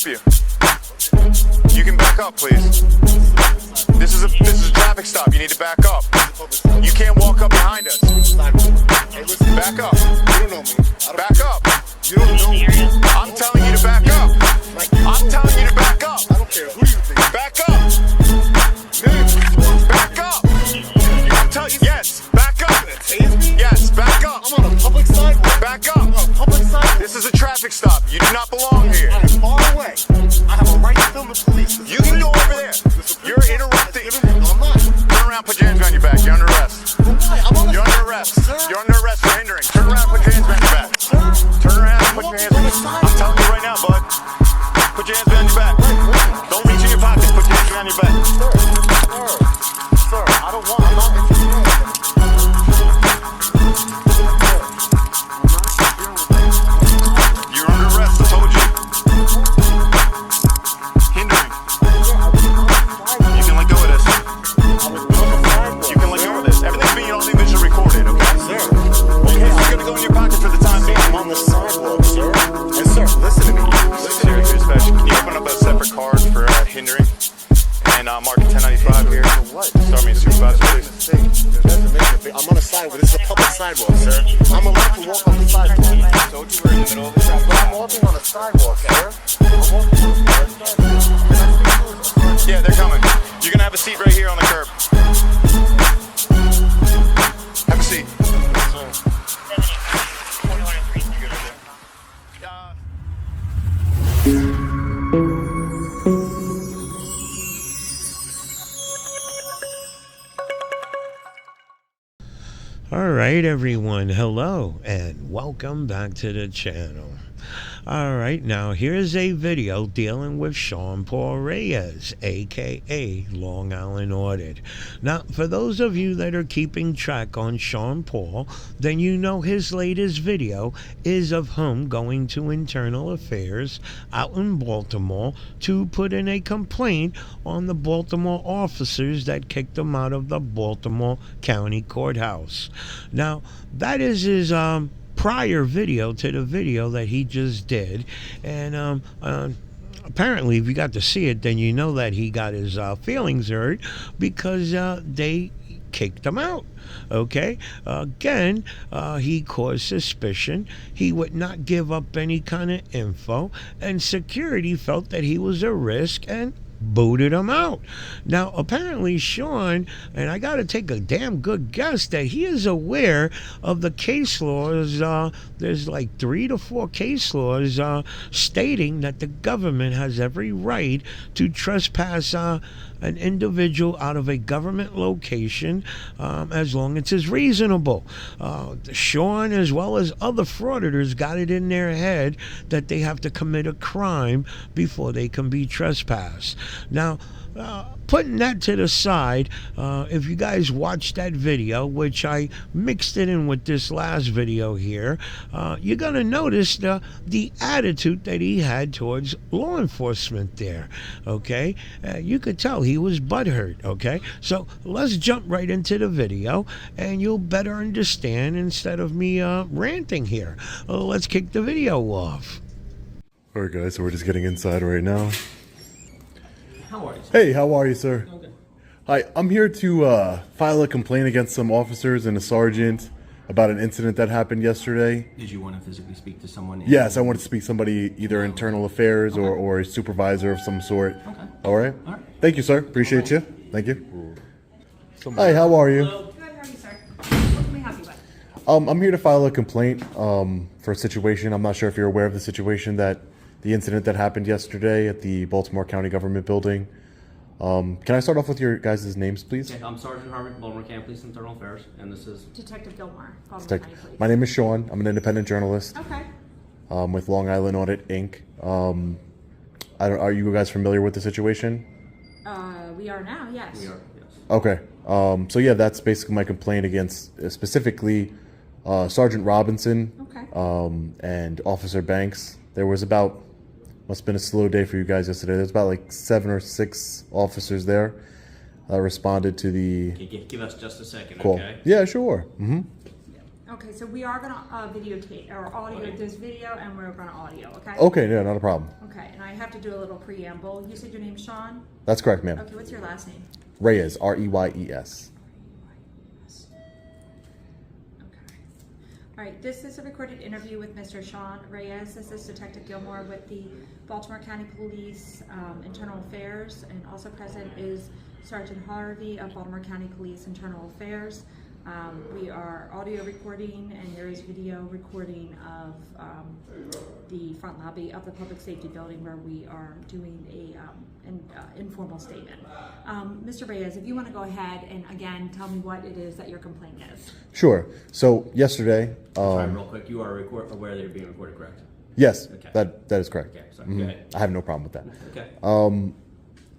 help you? You can back up, please. This is a traffic stop. You need to back up. You can't walk up behind us. Back up. You don't know me. Back up. You don't know me. I'm telling you to back up. I'm telling you to back up. I don't care who you think. Back up. Back up. I'm telling you, yes. Back up. Yes, back up. I'm on a public sidewalk. Back I'm on up. a public sidewalk. This is a traffic stop. You do not belong here. I am far away. I have a right to film the police. You can go over there. You're interrupting. No, I'm not. Turn around, put your hands behind your back. You're under arrest. You're under arrest. You're under arrest for hindering. Turn around, put your hands behind your back. Turn around, put your hands behind your back. I'm telling you right now, bud. Put your hands behind your back. Don't reach in your pockets. Put your hands behind your back. Sir, I don't want. I'm not interfering. You're under arrest. I told you. Hindering. You can let go of this. You can let go of this. Everything's being audio-visually recorded, okay? Sir. Okay, it's gonna go in your pocket for the time being. I'm on the sidewalk, sir. And sir, listen to me. Listen to me. Can you open up a separate card for hindering? And mark 1095 here. What? Start me supervisor, please. I'm on a sidewalk. This is a public sidewalk, sir. I'm allowed to walk on the sidewalk. I told you we're in the middle of the sidewalk. I'm walking on a sidewalk, sir. I'm walking on a sidewalk. Yeah, they're coming. You're gonna have a seat right here on the curb. Have a seat. All right, everyone. Hello and welcome back to the channel. All right, now here's a video dealing with Sean Paul Reyes, aka Long Island Audit. Now, for those of you that are keeping track on Sean Paul, then you know his latest video is of him going to Internal Affairs out in Baltimore to put in a complaint on the Baltimore officers that kicked him out of the Baltimore County Courthouse. Now, that is his prior video to the video that he just did, and apparently if you got to see it, then you know that he got his feelings hurt because they kicked him out. Okay, again, he caused suspicion. He would not give up any kind of info, and security felt that he was a risk and booted him out. Now, apparently, Sean, and I got to take a damn good guess that he is aware of the case laws. There's like 3 to 4 case laws stating that the government has every right to trespass an individual out of a government location as long as it's reasonable. Sean, as well as other frauditors, got it in their head that they have to commit a crime before they can be trespassed. Now, putting that to the side, if you guys watched that video, which I mixed it in with this last video here, you're going to notice the attitude that he had towards law enforcement there, okay? You could tell he was butthurt, okay? So let's jump right into the video, and you'll better understand instead of me ranting here. Let's kick the video off. All right, guys, so we're just getting inside right now. How are you, sir? Hey, how are you, sir? Okay. Hi, I'm here to file a complaint against some officers and a sergeant about an incident that happened yesterday. Did you want to physically speak to someone? Yes, I wanted to speak to somebody, either internal affairs or a supervisor of some sort. Okay. All right? All right. Thank you, sir. Appreciate you. Thank you. Hi, how are you? Good, how are you, sir? What can we help you with? I'm here to file a complaint for a situation. I'm not sure if you're aware of the situation the incident that happened yesterday at the Baltimore County Government Building. Can I start off with your guys' names, please? Okay, I'm Sergeant Harmon, Baltimore County Police Internal Affairs, and this is... Detective Gilmore, Baltimore County Police. My name is Sean. I'm an independent journalist Okay. with Long Island Audit, Inc. Are you guys familiar with the situation? We are now, yes. We are, yes. Okay. So yeah, that's basically my complaint against specifically Sergeant Robinson and Officer Banks. There was about... Must have been a slow day for you guys yesterday. There's about like 7 or 6 officers there responded to the... Okay, give us just a second, call. okay? Yeah, sure. Mm-hmm. Okay, so we are going to videotape or audio this video, and we're going to audio, okay? Okay, yeah, not a problem. Okay, and I have have to do a little preamble. You said your name's Sean? That's correct, ma'am. Okay, what's your last name? Reyes, R-E-Y-E-S. All right, this is a recorded interview with Mr. Sean Reyes. This is Detective Gilmore with the Baltimore County Police Internal Affairs, and also present is Sergeant Harvey of Baltimore County Police Internal Affairs. We are audio recording, and there is video recording of the front lobby of the Public Safety Building where we are doing an informal statement. Mr. Reyes, if you want to go ahead and again tell me what it is that your complaint is. Sure. So yesterday, Sorry, real quick, you are aware that you're being recorded, correct? yes, Okay. that is correct. Okay, sorry, go ahead. I have no problem with that. Okay.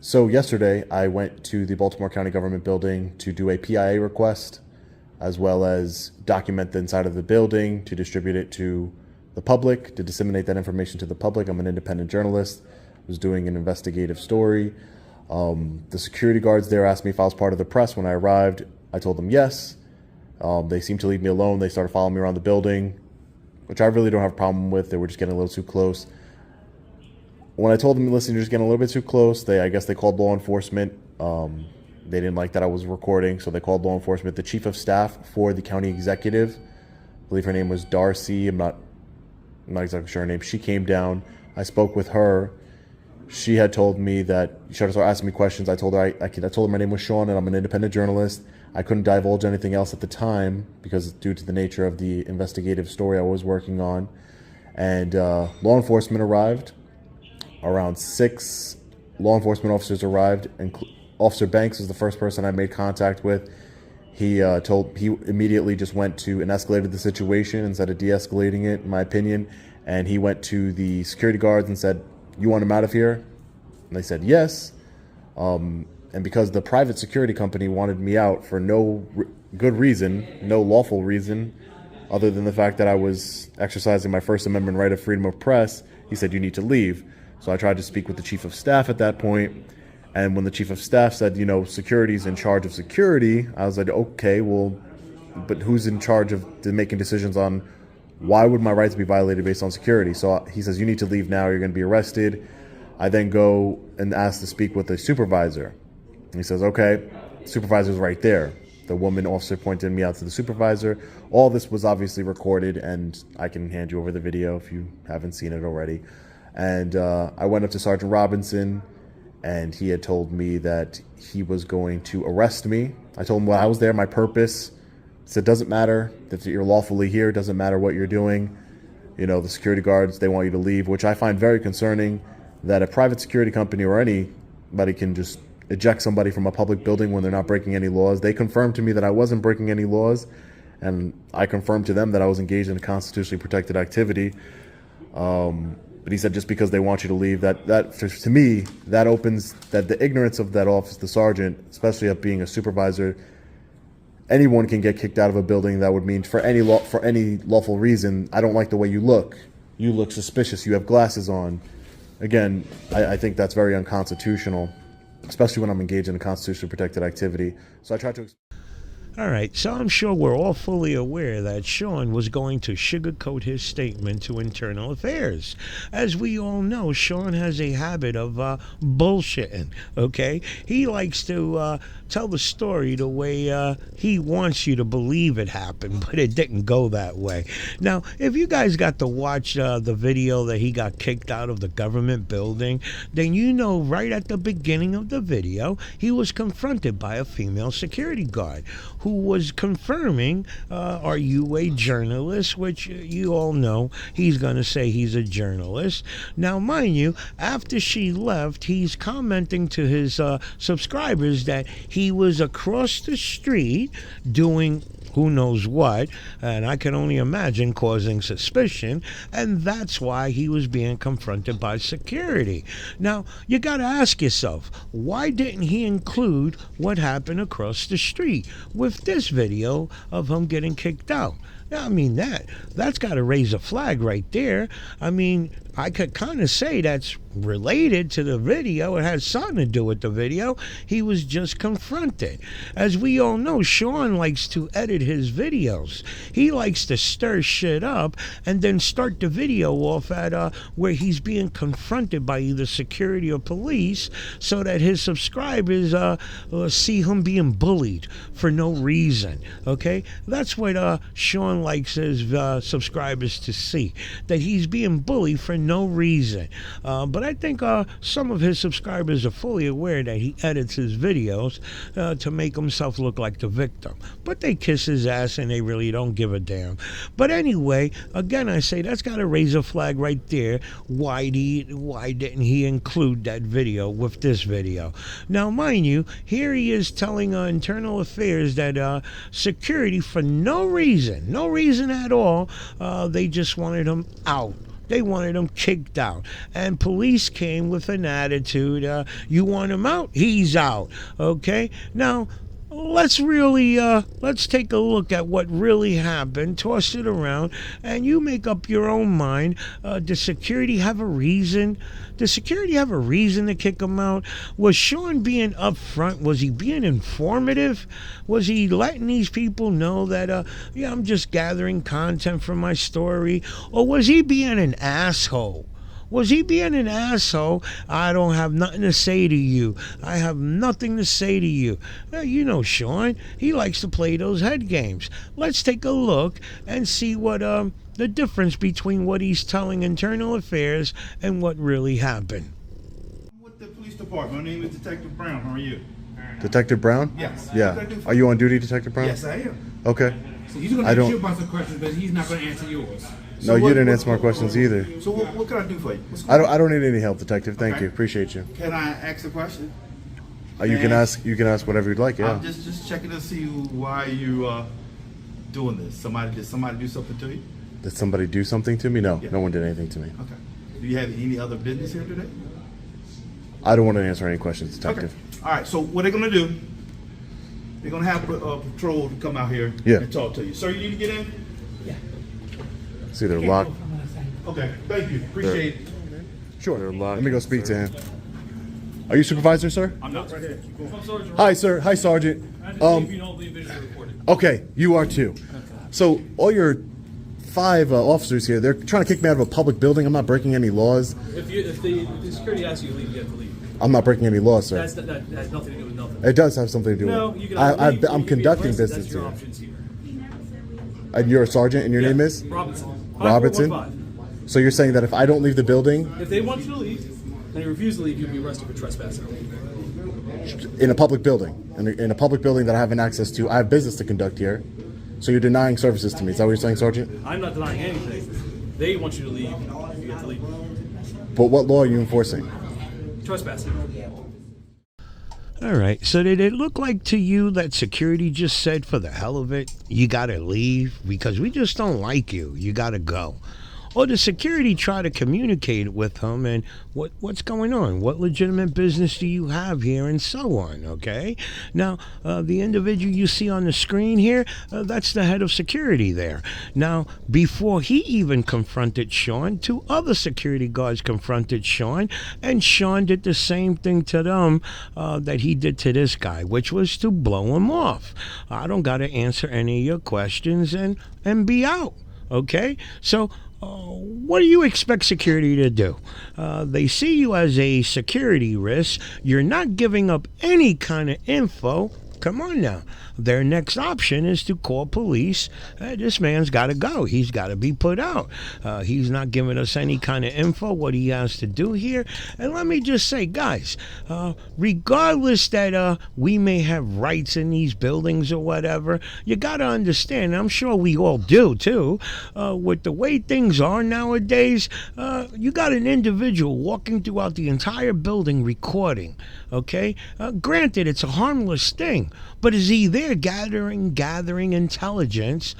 So yesterday, I went to the Baltimore County Government Building to do a PIA request, as well as document the inside of the building, to distribute it to the public, to disseminate that information to the public. I'm an independent journalist. I was doing an investigative story. The security guards there asked me if I was part of the press. When I arrived, I told them yes. They seemed to leave me alone. They started following me around the building, which I really don't have a problem with. They were just getting a little too close. When I told them, listen, you're just getting a little bit too close, I guess they called law enforcement. They didn't like that I was recording, so they called law enforcement. The chief of staff for the county executive, I believe her name was Darcy, I'm not exactly sure her name. She came down. I spoke with her. She had told me that she started asking me questions. I told her I told her my name was Sean and I'm an independent journalist. I couldn't divulge anything else at the time because due to the nature of the investigative story I was working on. And law enforcement arrived. Around 6 law enforcement officers arrived, and Officer Banks was the first person I made contact with. He immediately just went to and escalated the situation instead of de-escalating it, in my opinion. And he went to the security guards and said, "You want him out of here?" And they said yes. And because the private security company wanted me out for no good reason, no lawful reason, other than the fact that I was exercising my First Amendment right of freedom of press, he said, "You need to leave." So I tried to speak with the chief of staff at that point. And when the chief of staff said, security's in charge of security, I was like, okay, well, but who's in charge of making decisions on why would my rights be violated based on security? So he says, you need to leave now, you're going to be arrested. I then go and ask to speak with the supervisor. And he says, okay, the supervisor's right there. The woman officer pointed me out to the supervisor. All this was obviously recorded, and I can hand you over the video if you haven't seen it already. And I went up to Sergeant Robinson, and he had told me that he was going to arrest me. I told him when I was there, my purpose. He said, doesn't matter that you're lawfully here, doesn't matter what you're doing. The security guards, they want you to leave, which I find very concerning, that a private security company or anybody can just eject somebody from a public building when they're not breaking any laws. They confirmed to me that I wasn't breaking any laws, and I confirmed to them that I was engaged in a constitutionally protected activity. But he said just because they want you to leave, that to me, that opens that the ignorance of that office, the sergeant, especially of being a supervisor, anyone can get kicked out of a building. That would mean for any lawful reason, I don't like the way you look. You look suspicious. You have glasses on. Again, I think that's very unconstitutional, especially when I'm engaged in a constitutionally protected activity. So I tried to. All right, so I'm sure we're all fully aware that Sean was going to sugarcoat his statement to Internal Affairs. As we all know, Sean has a habit of bullshitting, okay? He likes to tell the story the way he wants you to believe it happened, but it didn't go that way. Now, if you guys got to watch the video that he got kicked out of the government building, then you know right at the beginning of the video, he was confronted by a female security guard who was confirming, are you a journalist? Which you all know he's going to say he's a journalist. Now, mind you, after she left, he's commenting to his subscribers that he was across the street doing who knows what, and I can only imagine causing suspicion, and that's why he was being confronted by security. Now, you got to ask yourself, why didn't he include what happened across the street with this video of him getting kicked out? I mean, that's got to raise a flag right there. I mean, I could kind of say that's related to the video. It has something to do with the video. He was just confronted. As we all know, Sean likes to edit his videos. He likes to stir shit up and then start the video off at where he's being confronted by either security or police, so that his subscribers see him being bullied for no reason. Okay, that's what Sean likes his subscribers to see, that he's being bullied for no reason. But I think some of his subscribers are fully aware that he edits his videos to make himself look like the victim. But they kiss his ass and they really don't give a damn. But anyway, again, I say that's got to raise a flag right there. Why didn't he include that video with this video? Now, mind you, here he is telling Internal Affairs that security, for no reason at all, they just wanted him out. They wanted him kicked out. And police came with an attitude, you want him out? He's out. Okay? Now, let's take a look at what really happened. Toss it around, and you make up your own mind. Does security have a reason? Does security have a reason to kick him out? Was Sean being upfront? Was he being informative? Was he letting these people know that, I'm just gathering content for my story? Or was he being an asshole? Was he being an asshole? I don't have nothing to say to you. I have nothing to say to you. Well, you know Sean, he likes to play those head games. Let's take a look and see what the difference between what he's telling Internal Affairs and what really happened. I'm with the police department. My name is Detective Brown. How are you? Detective Brown? Yes. Yeah. Are you on duty, Detective Brown? Yes, I am. Okay. So he's going to ask you a bunch of questions, but he's not going to answer yours. No, you didn't answer my questions either. So what can I do for you? I don't need any help, Detective. Thank you. Appreciate you. Can I ask a question? You can ask whatever you'd like. Yeah. I'm just checking to see why you doing this. Did somebody do something to you? Did somebody do something to me? No, Yeah. no one did anything to me. Okay. Do you have any other business here today? I don't want to answer any questions, Detective. Okay. All right. So what they're gonna do? They're gonna have a patrol to come out here and talk to you. Sir, you need to get in. See, they're locked. Okay. Thank you. Appreciate it. Sure. Let me go speak to him. Are you supervisor, sir? I'm not right here. Hi, sir. Hi, Sergeant. You don't believe visually recorded. Okay, you are too. So all your 5 officers here, they're trying to kick me out of a public building. I'm not breaking any laws. If the security asks you to leave, you have to leave. I'm not breaking any laws, sir. That has nothing to do with nothing. It does have something to do with No, it. you can either leave, I'm you can be conducting arrested. business That's your here. options here. And you're a sergeant, and your name is? Robinson. Robinson? 5415. So you're saying that if I don't leave the building If they want you to leave, and you refuse to leave, you'll be arrested for trespassing. in a public building, in a public building that I haven't access to, I have business to conduct here. So you're denying services to me. Is that what you're saying, Sergeant? I'm not denying anything. They want you to leave, you have to leave. But what law are you enforcing? Trespassing. All right, so did it look like to you that security just said, for the hell of it, you gotta leave because we just don't like you, you gotta go? Or does security try to communicate with him and what's going on? What legitimate business do you have here, and so on, okay? Now, the individual you see on the screen here, that's the head of security there. Now, before he even confronted Sean, 2 other security guards confronted Sean, and Sean did the same thing to them that he did to this guy, which was to blow him off. I don't got to answer any of your questions and be out, okay? So, what do you expect security to do? They see you as a security risk. You're not giving up any kind of info. Come on now. Their next option is to call police. This man's got to go. He's got to be put out. He's not giving us any kind of info what he has to do here. And let me just say, guys, regardless that we may have rights in these buildings or whatever, you got to understand, I'm sure we all do too, with the way things are nowadays, you got an individual walking throughout the entire building recording, okay? Granted, it's a harmless thing, but is he there gathering intelligence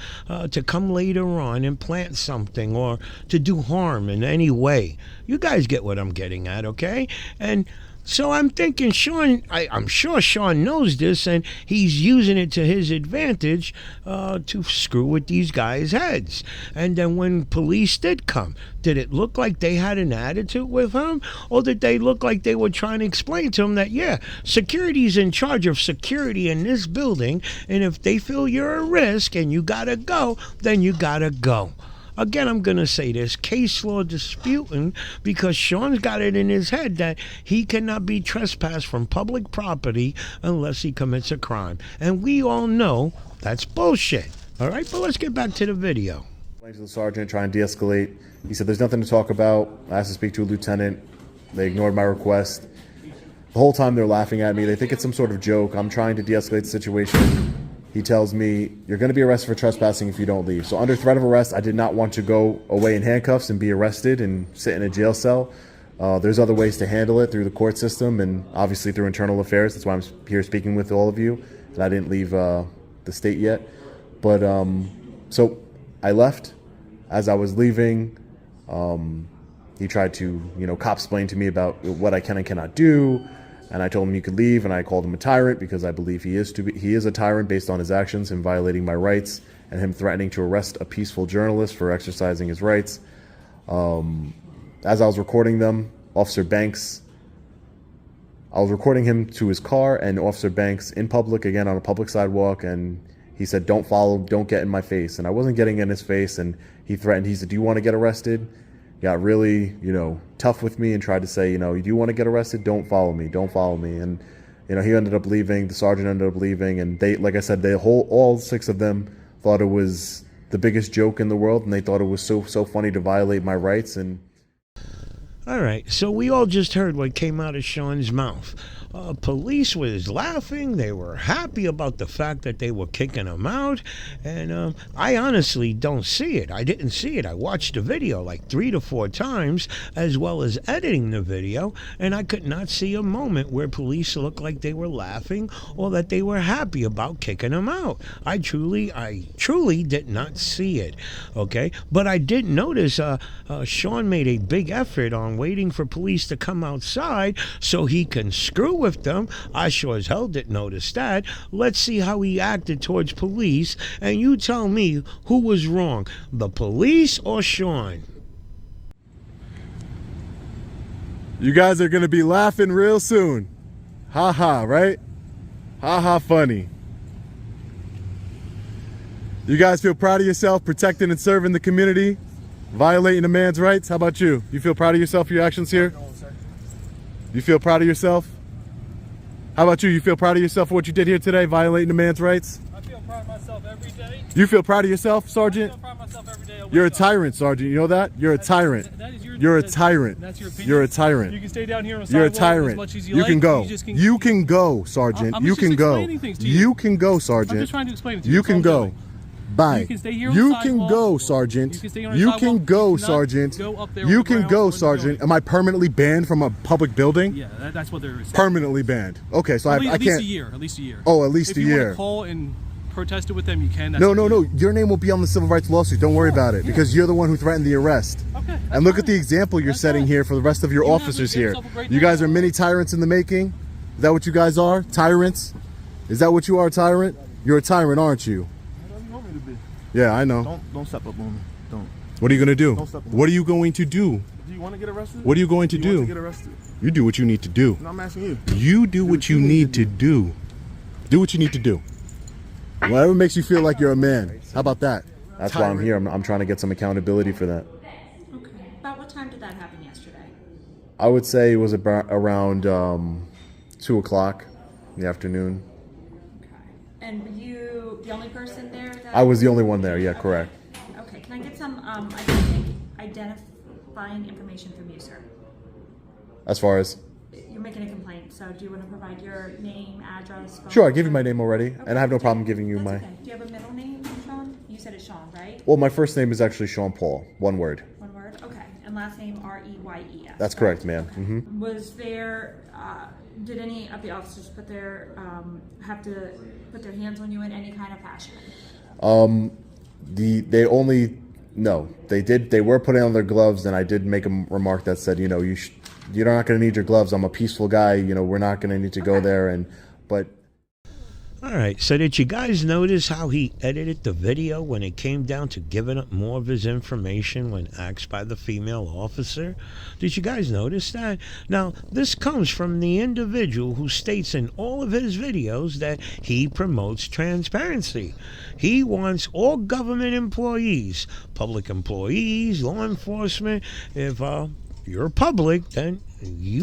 to come later on and plant something or to do harm in any way? You guys get what I'm getting at, okay? And So I'm thinking Sean, I'm sure Sean knows this, and he's using it to his advantage to screw with these guys' heads. And then when police did come, did it look like they had an attitude with him? Or did they look like they were trying to explain to him that, yeah, security's in charge of security in this building, and if they feel you're a risk and you gotta go, then you gotta go. Again, I'm going to say this, case law disputing, because Sean's got it in his head that he cannot be trespassed from public property unless he commits a crime. And we all know that's bullshit. All right, but let's get back to the video. Went to the sergeant, trying to de-escalate. He said, there's nothing to talk about. I asked to speak to a lieutenant. They ignored my request. The whole time they're laughing at me. They think it's some sort of joke. I'm trying to de-escalate the situation. He tells me, you're going to be arrested for trespassing if you don't leave. So under threat of arrest, I did not want to go away in handcuffs and be arrested and sit in a jail cell. There's other ways to handle it through the court system and obviously through internal affairs. That's why I'm here speaking with all of you. And I didn't leave the state yet. But so I left. As I was leaving, he tried to, cop-splain to me about what I can and cannot do. And I told him you could leave, and I called him a tyrant because I believe he is a tyrant based on his actions, him violating my rights, and him threatening to arrest a peaceful journalist for exercising his rights. As I was recording them, Officer Banks, I was recording him to his car, and Officer Banks in public, again on a public sidewalk, and he said, don't follow, don't get in my face. And I wasn't getting in his face, and he threatened, he said, do you want to get arrested? Got really, tough with me and tried to say, do you want to get arrested? Don't follow me. Don't follow me. And, he ended up leaving. The sergeant ended up leaving. And they, like I said, all 6 of them thought it was the biggest joke in the world. And they thought it was so funny to violate my rights. And all right, so we all just heard what came out of Sean's mouth. Police was laughing. They were happy about the fact that they were kicking him out. And I honestly don't see it. I didn't see it. I watched the video like 3 to 4 times, as well as editing the video, and I could not see a moment where police looked like they were laughing or that they were happy about kicking him out. I truly did not see it, okay? But I did notice Sean made a big effort on waiting for police to come outside so he can screw with them. I sure as hell didn't notice that. Let's see how he acted towards police, and you tell me who was wrong, the police or Sean. you guys are going to be laughing real soon. Ha ha, right? Ha ha, funny. You guys feel proud of yourself protecting and serving the community, violating a man's rights? How about you? You feel proud of yourself for your actions here? You feel proud of yourself? How about you? You feel proud of yourself for what you did here today, violating a man's rights? I feel proud of myself every day. You feel proud of yourself, Sergeant? I feel proud of myself every day. You're a tyrant, Sergeant. You know that? You're a tyrant. You're a tyrant. That's your opinion. You're a tyrant. You can stay down here on the You're a sidewalk tyrant. as much as you You like. can go. You can go, Sergeant. I'm You just can go. explaining things to you. You can go, Sergeant. I'm just trying to explain it to you. You That's can all I'm go. doing. Bye. You can stay here on You the can sidewalk. go, Sergeant. You can stay on the You sidewalk. can go, You cannot Sergeant. go up there You on the can ground go, or the Sergeant. building. Am I permanently banned from a public building? Yeah, that's what there is. Permanently banned. Okay, so I At can't. least a year. At least a year. Oh, at least if a you year. want to call and protest it with them, you can. That's No, up no, to no. you. Your name will be on the civil rights lawsuit. Don't worry about it, because you're the one who threatened the arrest. Okay. And look at the example you're setting here for the rest of your You have to officers give here. yourself a great You name. guys are mini tyrants in the making. Is that what you guys are? Tyrants? Is that what you are, a tyrant? You're a tyrant, aren't you? Whatever you want me to be. Yeah, I know. Don't step up on me. Don't. What are you going to do? Don't step on What are you going to do? Do you want to get arrested? What are you going to Do you want do? to get arrested? You do what you need to do. No, I'm asking you. You do what you need to do. Do what you need to do. Whatever makes you feel like you're a man. How about that? That's why I'm here. I'm trying to get some accountability for that. Okay. About what time did that happen yesterday? I would say it was about around 2 o'clock in the afternoon. Okay. And were you the only person there? I was the only one there. Yeah, correct. Okay. Can I get some identifying information from you, sir? As far as? You're making a complaint, so do you want to provide your name, address, phone Sure, I give you number? my name already, and I have no problem giving you That's my... okay. Do you have a middle name, Sean? You said it's Sean, right? Well, my first name is actually Sean Paul. One word. One word? Okay. And last name R-E-Y-E-S. That's correct, ma'am. Mm-hmm. Was there, did any of the officers have to put their hands on you in any kind of fashion? They were putting on their gloves, and I did make a remark that said, you you're not going to need your gloves. I'm a peaceful guy. You know, we're not going to need to go there. But all right, so did you guys notice how he edited the video when it came down to giving up more of his information when asked by the female officer? Did you guys notice that? Now, this comes from the individual who states in all of his videos that he promotes transparency. He wants all government employees, public employees, law enforcement, if you're public, then he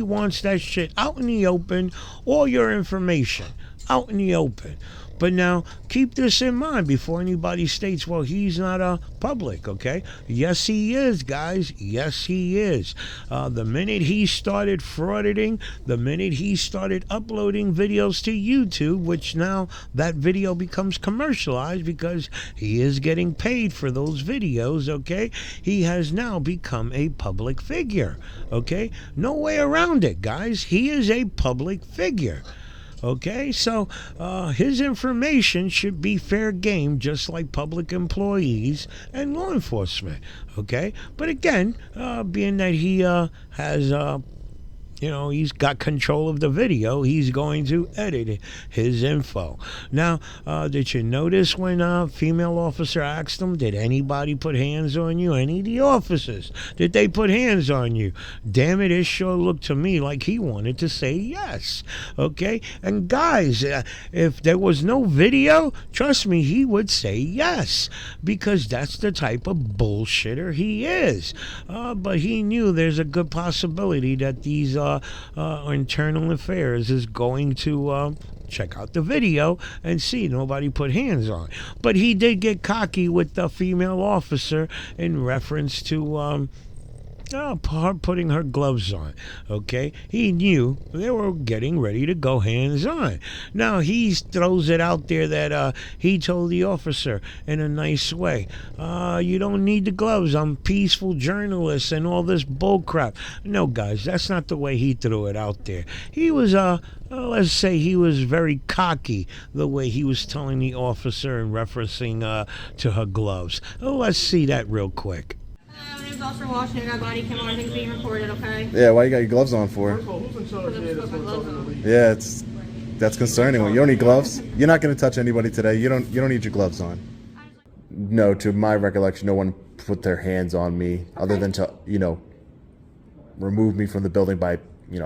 wants that shit out in the open, all your information out in the open. But now, keep this in mind before anybody states, well, he's not a public, okay? Yes, he is, guys. Yes, he is. The minute he started frauditing, the minute he started uploading videos to YouTube, which now that video becomes commercialized because he is getting paid for those videos, okay? He has now become a public figure, okay? No way around it, guys. He is a public figure. Okay, so his information should be fair game, just like public employees and law enforcement. Okay, but again, being that he has he's got control of the video, he's going to edit his info. Now, did you notice when a female officer asked him, did anybody put hands on you? Any of the officers, did they put hands on you? Damn it, it sure looked to me like he wanted to say yes. Okay, and guys, if there was no video, trust me, he would say yes, because that's the type of bullshitter he is. But he knew there's a good possibility that these internal affairs is going to check out the video and see nobody put hands on. But he did get cocky with the female officer in reference to putting her gloves on. Okay, he knew they were getting ready to go hands on. Now he throws it out there that he told the officer in a nice way, you don't need the gloves, I'm peaceful journalist and all this bull crap. No, guys, that's not the way he threw it out there. He was let's say he was very cocky the way he was telling the officer and referencing to her gloves. Let's see that real quick. My name's Officer Washington. I got body cam on. Everything's being recorded, okay? yeah, why you got your gloves on for? First of all, who's in charge here that's going to talk to the lead? Yeah, that's concerning. You don't need gloves. You're not going to touch anybody today. You don't need your gloves on. No, to my recollection, no one put their hands on me other than to remove me from the building by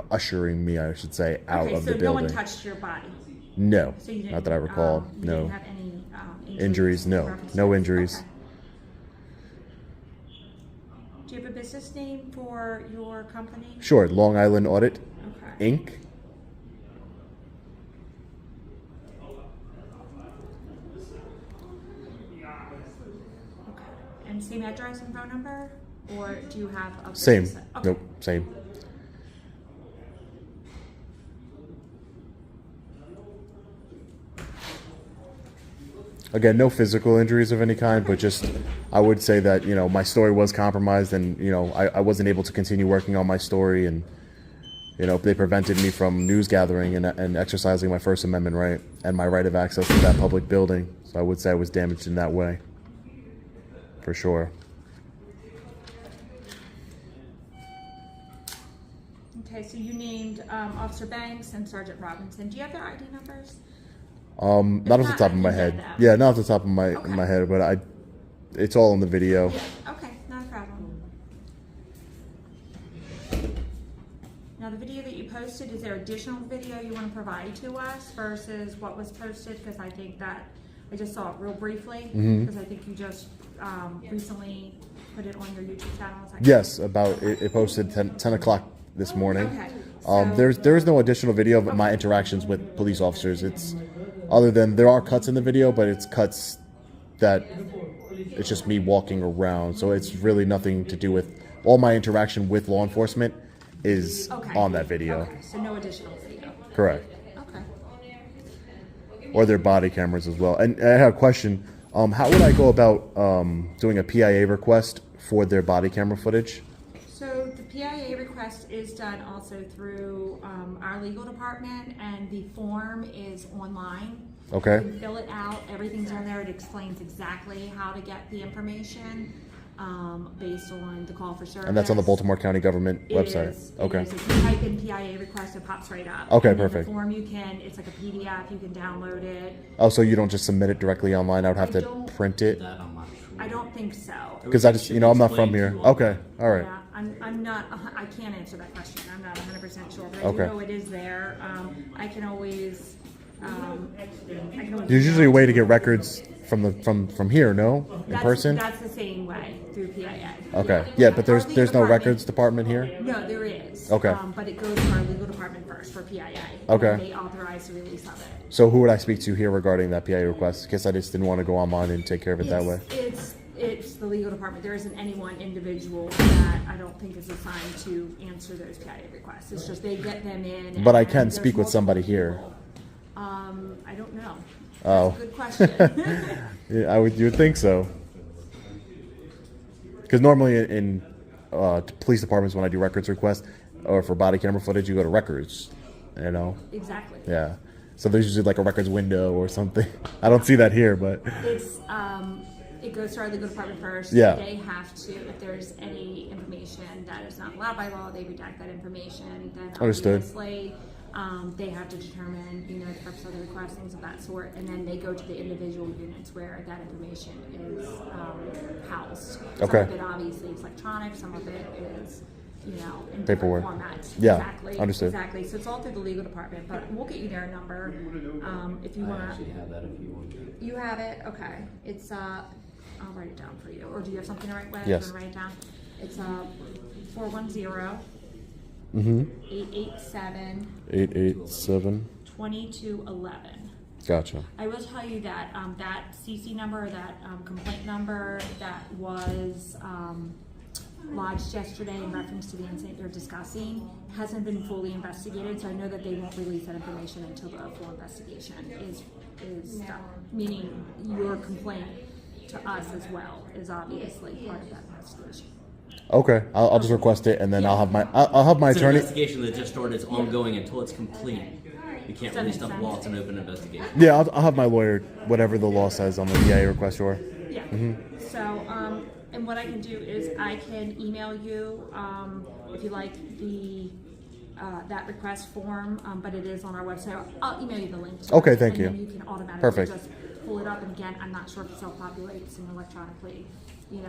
ushering me, I should say, out of the building. No one touched your body? No, So you didn't, not that I recall. you No didn't have any injuries. No injuries. Okay. Do you have a business name for your company? Sure, Long Island Audit, Okay. Inc. Okay. And same address and phone number? Or do you have a Same. business? Okay. Nope, same. Again, no physical injuries of any kind, but just I would say that my story was compromised, and I wasn't able to continue working on my story, and they prevented me from news gathering and exercising my First Amendment right and my right of access to that public building. So I would say I was damaged in that way, for sure. Okay, so you named Officer Banks and Sergeant Robinson. Do you have their ID numbers? Not off the top of my head. Yeah, not off the top of my head, but it's all in the video. Yeah. Okay, not a problem. Now, the video that you posted, is there additional video you want to provide to us versus what was posted? Because I think that I just saw it real briefly. Because I think you just recently put it on your YouTube channel. Yes, about it posted 10 o'clock this morning. Okay. So, there is no additional video of my interactions with police officers. It's other than there are cuts in the video, but it's cuts that it's just me walking around. So it's really nothing to do with all my interaction with law enforcement is on that video. Okay, so no additional video. Correct. Okay. Or their body cameras as well. And I have a question. How would I go about doing a PIA request for their body camera footage? So the PIA request is done also through our legal department, and the form is online. Okay. You can fill it out. Everything's on there. It explains exactly how to get the information. based on the call for service. And that's on the Baltimore County government website. Okay. If you type in PIA request, it pops right up. Okay, and then perfect. The form it's like a PDF, you can download it. Oh, so you don't just submit it directly online? I would have to print it? That I'm not sure. I don't think so. Because I just, I'm not from here. Okay, all right. Yeah, I'm not, I can't answer that question. I'm not 100% sure, but I Okay. do know it is there. I can always, There's usually a way to get records from here, no? In person? That's the same way through PIA. Okay. Yeah, but Our there's legal no department- records department here? No, there is. Okay. But it goes to our legal department first for PIA. Okay. And they authorize the release of it. So who would I speak to here regarding that PIA request? In case I just didn't want to go online and take care of it that way. It's the legal department. There isn't any one individual that I don't think is assigned to answer those PIA requests. It's just they get them in. But I and can there's speak with somebody multiple here. people. I don't know. Oh. That's a good question. Yeah, you would think so. Because normally in police departments, when I do records requests or for body camera footage, you go to records, Exactly. Yeah. So there's usually like a records window or something. I don't see that here, but It's it goes to our legal department first. Yeah. They have to, if there's any information that is not allowed by law, they redact that information. Then Understood. obviously, they have to determine, the purpose of the request, things of that sort, and then they go to the individual units where that information is housed. Okay. Some of it obviously is electronic. Some of it is, in different Paperwork. formats. Yeah. Exactly. Understood. Exactly. So it's all through the legal department, but we'll get you their number if you I want to. actually have that if you want to. You have it? Okay. It's, I'll write it down for you. Or do you have something to write with? Yes. You want to write it down? It's, 410 Mm-hmm. 887 887. 2211. Gotcha. I will tell you that that CC number, that complaint number that was lodged yesterday in reference to the incident you're discussing hasn't been fully investigated, so I know that they won't release that information until the full investigation is done. Meaning your complaint to us as well is obviously part of that investigation. Okay, I'll just request it, and then I'll have my It's an attorney. investigation that just started. It's ongoing until it's complete. You can't release stuff while it's an open investigation. Yeah, I'll have my lawyer, whatever the law says on the PIA request, sure. Yeah. So, and what I can do is I can email you if you like the that request form, but it is on our website. I'll email you the link to Okay, it, thank and you. then you can automatically Perfect. just pull it up. And again, I'm not sure if it self-populates and electronically,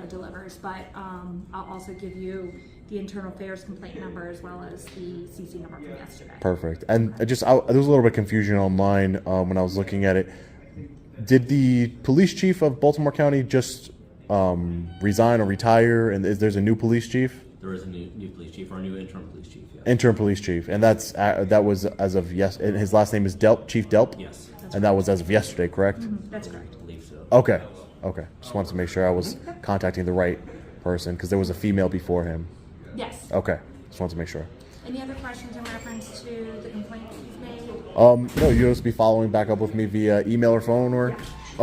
delivers, but I'll also give you the internal affairs complaint number as well as the CC number from yesterday. Perfect. And there was a little bit of confusion online when I was looking at it. Did the police chief of Baltimore County just resign or retire? And there's a new police chief? There is a new police chief or a new interim police chief. Yes. Interim police chief, and that was as of and his last name is Delp, Chief Delp. Yes. And that was as of yesterday, correct? That's correct. I believe so. Okay. Okay. Just wanted to make sure I was contacting the right person because there was a female before him. Yes. Okay. Just wanted to make sure. Any other questions in reference to the complaint that you've made? No, you'll just be following back up with me via email or phone, or? Yeah,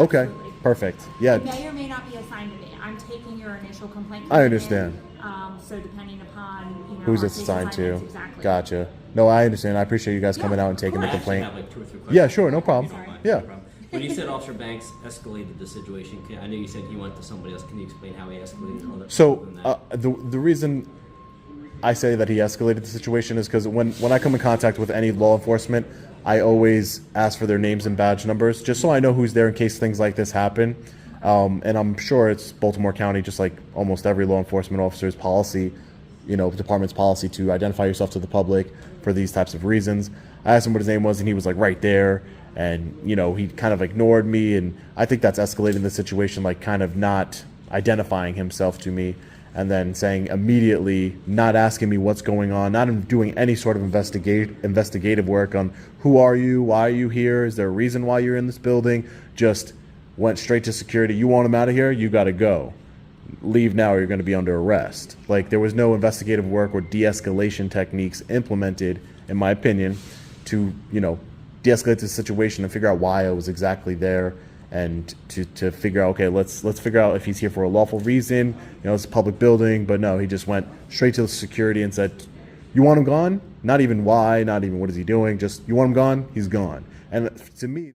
Okay. absolutely. Perfect. Yeah. It may or may not be assigned to me. I'm taking your initial complaint. I understand. So depending upon, Who's our it's case assigned to? assignments, exactly. Gotcha. No, I understand. I appreciate you guys coming out and taking the I actually complaint. have like 2 or 3 questions. Yeah, sure. No problem. If you don't mind. Yeah. No problem. When you said Officer Banks escalated the situation, I know you said he went to somebody else. Can you explain how he escalated all that? So the reason I say that he escalated the situation is because when I come in contact with any law enforcement, I always ask for their names and badge numbers just so I know who's there in case things like this happen. And I'm sure it's Baltimore County, just like almost every law enforcement officer's policy, department's policy to identify yourself to the public for these types of reasons. I asked him what his name was, and he was like right there. And, he kind of ignored me. And I think that's escalating the situation, like kind of not identifying himself to me and then saying immediately, not asking me what's going on, not doing any sort of investigative work on who are you, why are you here, is there a reason why you're in this building, just went straight to security. You want him out of here? You got to go. Leave now or you're going to be under arrest. Like there was no investigative work or de-escalation techniques implemented, in my opinion, to, de-escalate the situation and figure out why I was exactly there and to figure out, okay, let's figure out if he's here for a lawful reason. It's a public building, but no, he just went straight to the security and said, you want him gone? Not even why, not even what is he doing, just you want him gone? He's gone. And to me...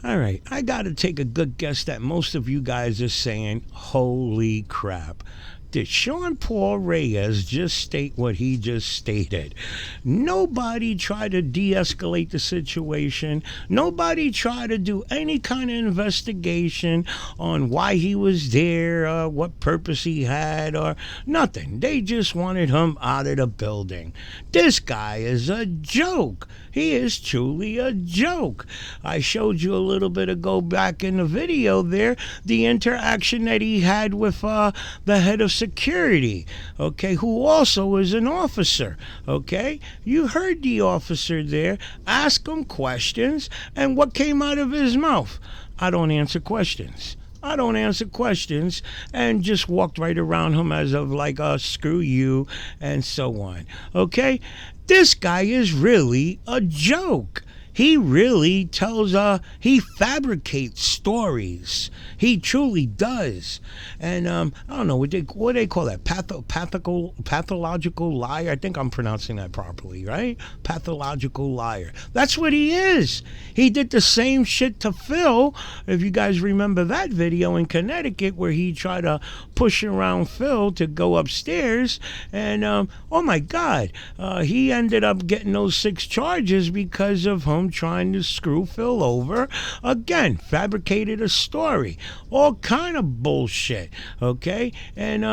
All right, I got to take a good guess that most of you guys are saying, holy crap. Did Sean Paul Reyes just state what he just stated? Nobody tried to de-escalate the situation. Nobody tried to do any kind of investigation on why he was there, what purpose he had, or nothing. They just wanted him out of the building. This guy is a joke. He is truly a joke. I showed you a little bit ago back in the video there, the interaction that he had with the head of security, okay, who also is an officer, okay? You heard the officer there ask him questions, and what came out of his mouth? I don't answer questions. I don't answer questions, and just walked right around him as of like, screw you, and so on, okay? This guy is really a joke. He really tells, he fabricates stories. He truly does. And I don't know, what they call that? Pathological liar? I think I'm pronouncing that properly, right? Pathological liar. That's what he is. He did the same shit to Phil, if you guys remember that video in Connecticut where he tried to push around Phil to go upstairs. And, oh my God, he ended up getting those 6 charges because of him trying to screw Phil over. Again, fabricated a story. All kind of bullshit, okay? And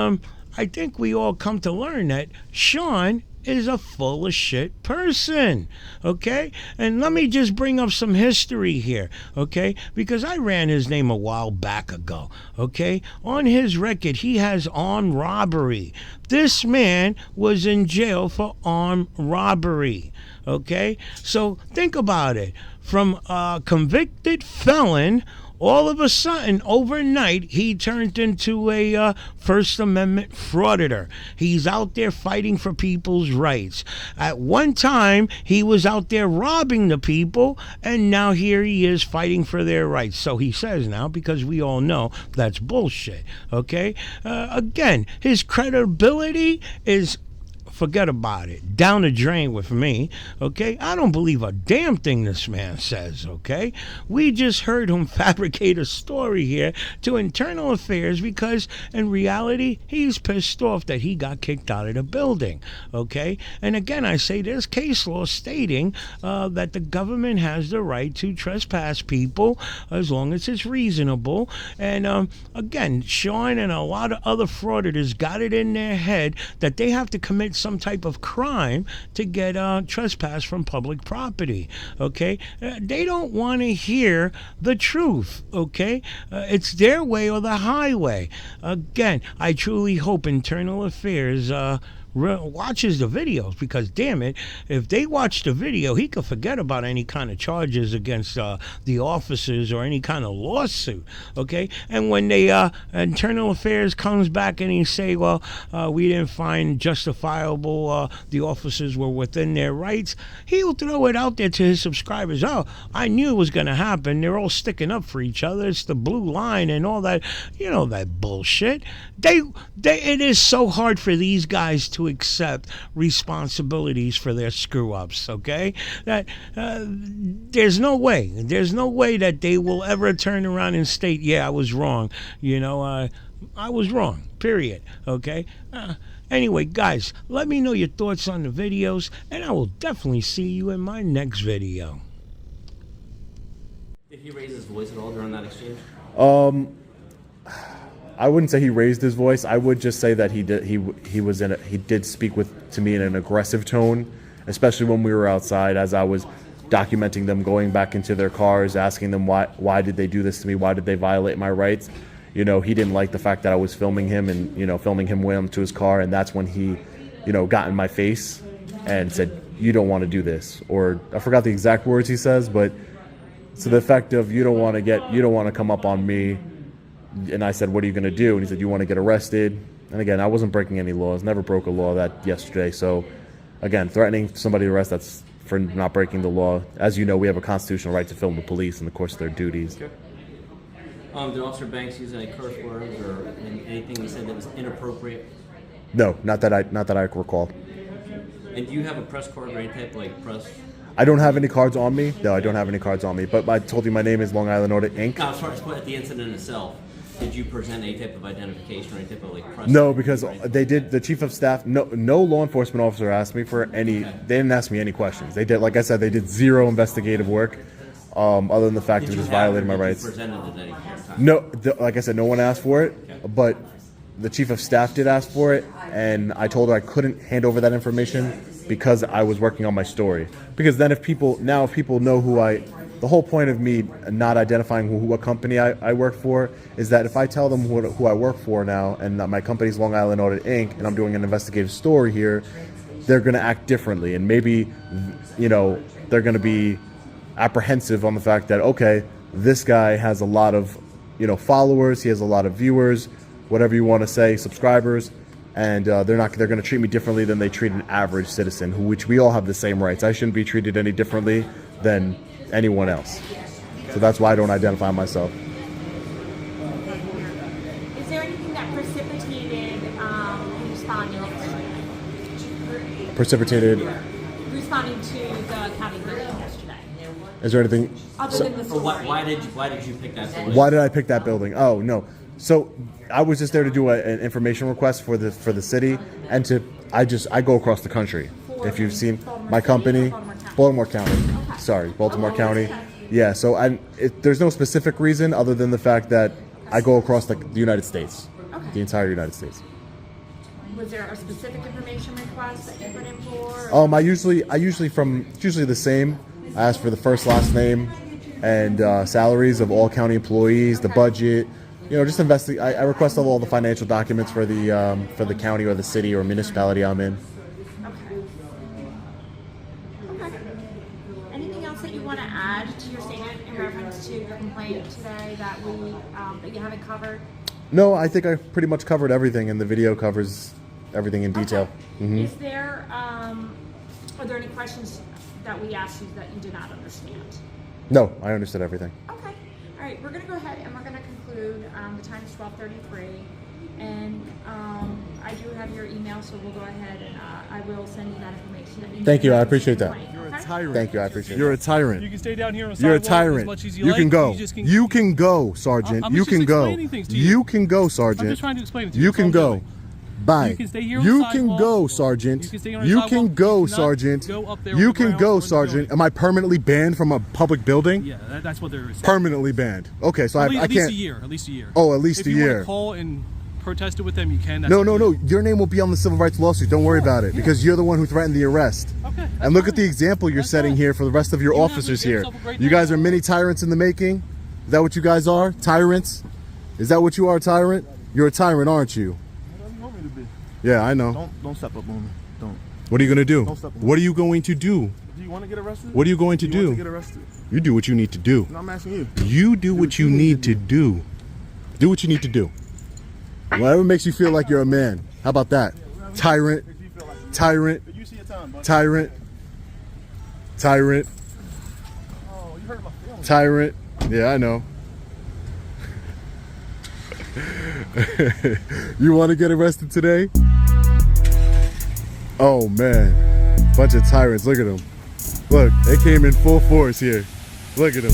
I think we all come to learn that Sean is a full of shit person, okay? And let me just bring up some history here, okay? Because I ran his name a while back ago, okay? On his record, he has armed robbery. This man was in jail for armed robbery, okay? So think about it. From a convicted felon, all of a sudden, overnight, he turned into a First Amendment frauditor. He's out there fighting for people's rights. At one time, he was out there robbing the people, and now here he is fighting for their rights. So he says now, because we all know that's bullshit, okay? Again, his credibility is... forget about it. Down the drain with me, okay? I don't believe a damn thing this man says, okay? We just heard him fabricate a story here to Internal Affairs because, in reality, he's pissed off that he got kicked out of the building, okay? And again, I say there's case law stating that the government has the right to trespass people as long as it's reasonable. And again, Sean and a lot of other frauditors got it in their head that they have to commit some type of crime to get trespass from public property, okay? They don't want to hear the truth, okay? It's their way or the highway. Again, I truly hope Internal Affairs watches the videos, because damn it, if they watch the video, he could forget about any kind of charges against the officers or any kind of lawsuit, okay? And when they Internal Affairs comes back and he say, well, we didn't find justifiable, the officers were within their rights, he'll throw it out there to his subscribers. Oh, I knew it was going to happen. They're all sticking up for each other. It's the blue line and all that, you know, that bullshit. It is so hard for these guys to accept responsibilities for their screw-ups, okay? That there's no way that they will ever turn around and state, yeah, I was wrong, you know, I was wrong, period, okay? Anyway, guys, let me know your thoughts on the videos, and I will definitely see you in my next video. Did he raise his voice at all during that exchange? I wouldn't say he raised his voice. I would just say that he did speak to me in an aggressive tone, especially when we were outside, as I was documenting them going back into their cars, asking them why did they do this to me? Why did they violate my rights? You know, he didn't like the fact that I was filming him and, you know, filming him way to his car, and that's when he, you know, got in my face and said, you don't want to do this. Or I forgot the exact words he says, but to the effect of, you don't want to come up on me. And I said, what are you going to do? And he said, you want to get arrested? And again, I wasn't breaking any laws, never broke a law that yesterday. So again, threatening somebody to arrest, that's for not breaking the law. As you know, we have a constitutional right to film the police in the course of their duties. Okay. Did Officer Banks use any curse words or anything he said that was inappropriate? No, not that I recall. And do you have a press card or any type of like press I don't have any cards on me. No, I don't have any cards on me. But I told you my name is Long Island Audit Inc. Now, as far as at the incident itself, did you present any type of identification or any type of like press? No, because they did. The chief of staff. No law enforcement officer asked me for any. They didn't ask me any questions. They did, like I said, they did zero investigative work, other than the fact that it just violated my rights. Presented at any point in time? No, like I said, no one asked for it, but the chief of staff did ask for it, and I told her I couldn't hand over that information because I was working on my story. Because then if people know who the whole point of me not identifying what company I work for is that if I tell them who I work for now, and that my company's Long Island Audit Inc., and I'm doing an investigative story here, they're going to act differently, and maybe, they're going to be apprehensive on the fact that, okay, this guy has a lot of, followers, he has a lot of viewers, whatever you want to say, subscribers, and they're going to treat me differently than they treat an average citizen, which we all have the same rights. I shouldn't be treated any differently than anyone else. So that's why I don't identify myself. Is there anything that precipitated responding to the county building yesterday? Is there anything? Other than the story. Why did you pick that building? Why did I pick that building? Oh no. So I was just there to do an information request for the city, and I go across the country. If you've seen my company, Baltimore County. Okay. Sorry, Baltimore County. Yeah. So there's no specific reason other than the fact that I go across the United States, the entire United States. Was there a specific information request that you put in for? I usually the same. I ask for the first, last name, and salaries of all county employees, the budget. Just investigate. I request all the financial documents for the county or the city or municipality I'm in. Okay. Anything else that you want to add to your statement in reference to your complaint today that that you haven't covered? No, I think I pretty much covered everything, and the video covers everything in detail. Okay. Mm-hmm. Is there are there any questions that we asked you that you did not understand? No, I understood everything. Okay. All right. We're going to go ahead and we're going to conclude. The time is 12:33, and I do have your email, so we'll go ahead and I will send you that information. That you Thank you. I appreciate that. You're a tyrant. Thank you. I appreciate it. You're a tyrant. You can stay down here on the You're a sidewalk tyrant. as much as You like. can go. You can go, Sergeant. I'm You just can go. explaining things to you. You can go, Sergeant. I'm just trying to explain it to you. You That's can all I'm go. doing. Bye. You can stay here on You the can sidewalk. go, Sergeant. You can stay on the You sidewalk. can go, You cannot Sergeant. go up there You on the can ground or go, in the Sergeant. building. Am I permanently banned from a public building? Yeah, that's what they're saying. Permanently banned. Okay, so I At can't. least a year. At least a year. Oh, at least if a you year. want to call and protest it with them, you can. That's No. Your name will be on the civil rights lawsuit. Don't worry about it, because you're the one who threatened the arrest. Okay. And look at the example you're setting here for the rest of your You have officers to give here. yourself a great You day. guys are mini tyrants in the making. Is that what you guys are? Tyrants? Is that what you are, tyrant? You're a tyrant, aren't you? Whatever you want me to be. Yeah, I know. Don't step up on me. Don't. What are you going to do? Don't step on me. What are you going to do? Do you want to get arrested? What are you going to You do? want to get arrested? You do what you need to do. No, I'm asking you. You do what you need to do. Do what you need to do. Whatever makes you feel like you're a man. How about that? Tyrant. Tyrant. You see your time, bud. Tyrant. Tyrant. Oh, you hurt my feelings. Tyrant. Yeah, I know. You want to get arrested today? Oh man, bunch of tyrants. Look at them. Look, they came in full force here. Look at them.